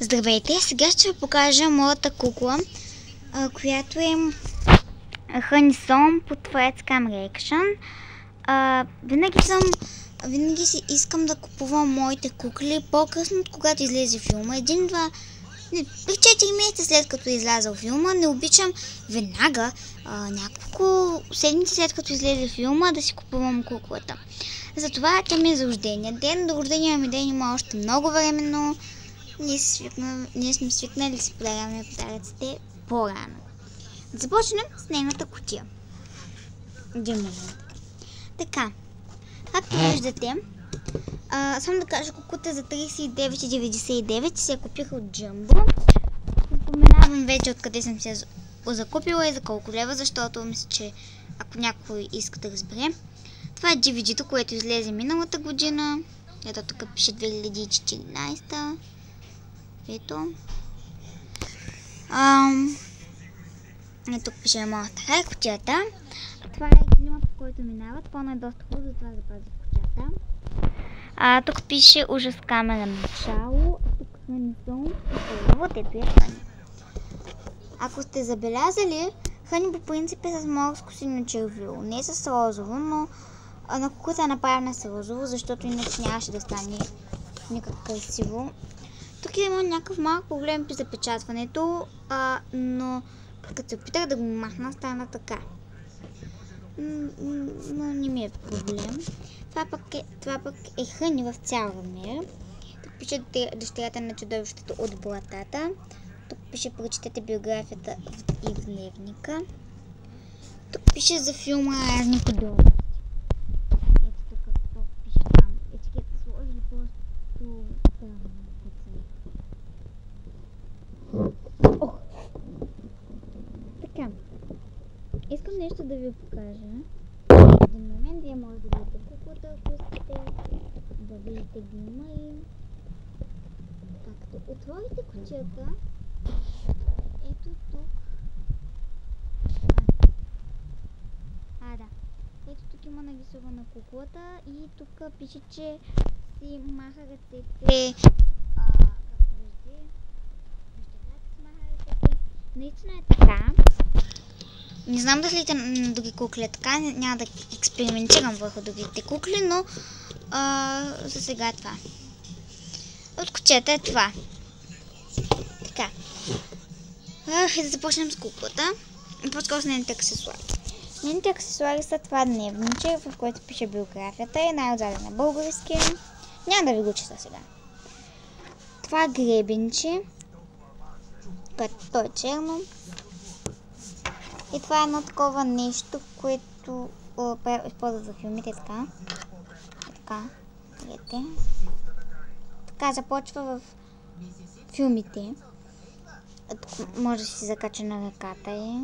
Здравейте! Сега ще ви покажа моята кукла, която е Хънисом под Fredcam Reaction. Винаги си искам да купувам моите кукли по-късно, когато излезе филма. 4 месеца след като е излязъл филма. Не обичам веднага, няколко седмици след като излезе филма, да си купувам куклата. Затова тя ми е за рождения ден. До рождения ми ден има още много време, но ние сме свикнали да си подаряваме подаръците по-рано. Да започнем с нейната кутия. Така, както виждате, само да кажа, куклата за 39,99 се купих от Jumbo. Споменавам вече откъде съм се закупила и за колко лева, защото мисля, че ако някой иска да разбере. Това е DVD-то, което излезе миналата година. Ето тук пише 2014. Ето. Тук пише моята кутията. Това е кино, по който минават. Пълно е доста хубаво, затова запазих кутията. Тук пише ужас камера начало. Тук Хънисом и вот ето е Хъни. Ако сте забелязали, Хъни по принцип е с морско синьо червило. Не с розово, но на куклата е направена с розово, защото иначе нямаше да стане никак красиво. Тук има някакъв малък проблем при запечатването, но като се опитах да го махна, стана така. Но не ми е проблем. Това пък е Хъни в цял размер. Тук пише дъщерята на чудовището от блатата. Тук пише прочетете биографията и в дневника. Тук пише за филма разни подробности. Ето тук пише там. Етикета сложи просто там. Така. Искам нещо да ви покажа. В един момент вие може да видите куклата, ако искате да видите гнима и... Както отворите кутията, ето тук. Да. Ето тук има нарисувана куклата и тук пише, че си маха ръцете. Както виждате, си маха ръцете. Наистина е така. Не знам да слите на други кукли така, няма да експериментирам върху другите кукли, но за сега е това. От кутията е това. Така. Да започнем с куклата. По-скоро с нейните аксесуари. Нейните аксесуари са това дневниче, в което пише биографията и най-отзаде на български. Няма да ви го чета сега. Това гребенче, което е черно. И това е едно такова нещо, което използват за филмите, така. Така, видите. Така започва в филмите. Тук може да си закача на ръката и...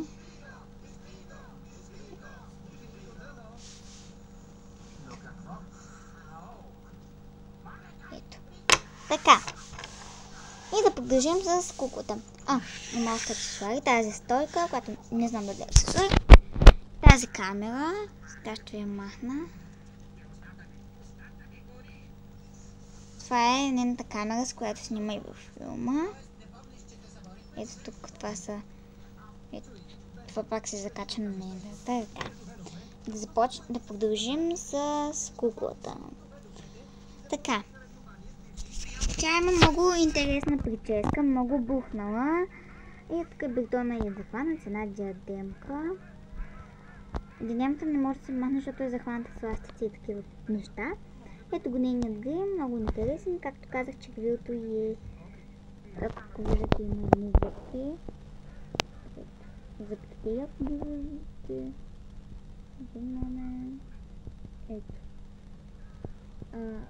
Ето. Така. И да продължим с куклата. Има още аксесуари. Тази стойка, която не знам дали е аксесуар. Тази камера. Сега ще ви я махна. Това е нейната камера, с която снима и във филма. Ето тук това са... Ето, това пак се закача на нейната ръка. Да продължим с куклата. Така. Тя има много интересна прическа, много бухнала. И тук бетона е захвана с една диадемка. Диадемата не може да се махне, защото е захваната с ластици и такива неща. Ето го нейният грим, много интересен. Както казах, че грилото е... Ако виждате, има едни зъбки. Зъбките, ако ги виждате. Един момент. Ето.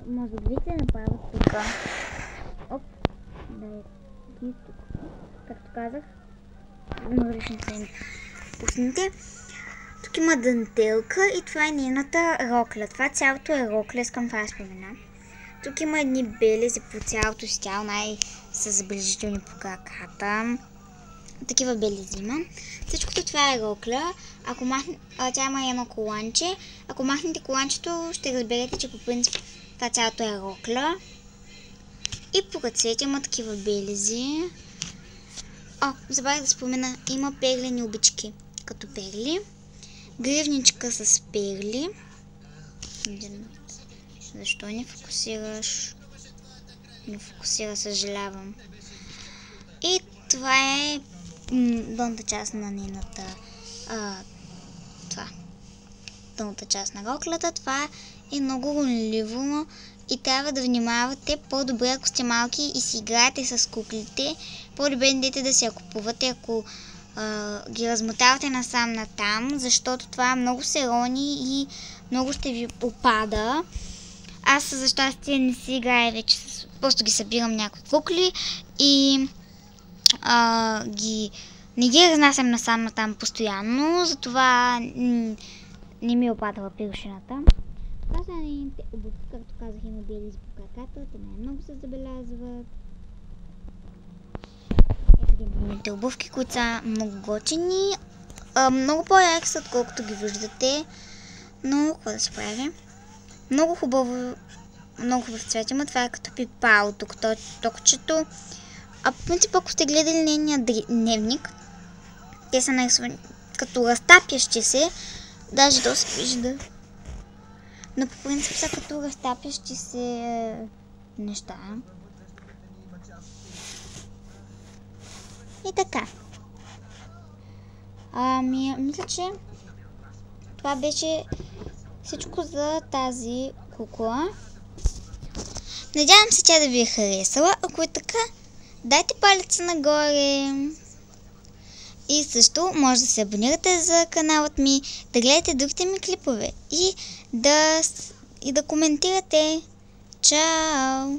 Може да видите направо тук. Оп, дай ги тук. Както казах, може да се пусните. Тук има дантелка и това е нейната рокля. Това цялото е рокля, искам това да спомена. Тук има едни белези по цялото си тяло, най-със забележителни по краката. Такива белези има. Всичкото това е рокля. Тя има едно коланче. Ако махнете коланчето, ще разберете, че по принцип това цялото е рокля. И по ръцете има такива белези. Забравих да спомена, има перлени обички, като перли. Гривничка с перли. Защо не фокусираш? Не фокусира, съжалявам. И това е долната част на нейната долната част на роклята. Това е много ронливо и трябва да внимавате по-добре, ако сте малки и си играете с куклите. По-добре идете да си я купувате, ако ги размотавате насам натам, защото това много се рони и много ще ви опада. Аз за щастие не си играя вече, просто ги събирам някои кукли и не ги разнасям насам натам постоянно, затова не ми е опадала пиршината. Това са нейните обувки, както казах, има белези по краката, те най-много се забелязват. Ето ги нейните обувки, които са много готини. Много по-ярки са, отколкото ги виждате, но какво да се прави? Много хубаво, много хубав цвет има, това е като пипало, тук токчето. По принцип, ако сте гледали нейния дневник, те са нарисувани като разтапящи се, даже то се вижда. Но по принцип са като разтапящи се неща. И така. Мисля, че това беше всичко за тази кукла. Надявам се тя да ви е харесала. Ако е така, дайте палеца нагоре. И също може да се абонирате за каналът ми, да гледате другите ми клипове и да коментирате. Чао!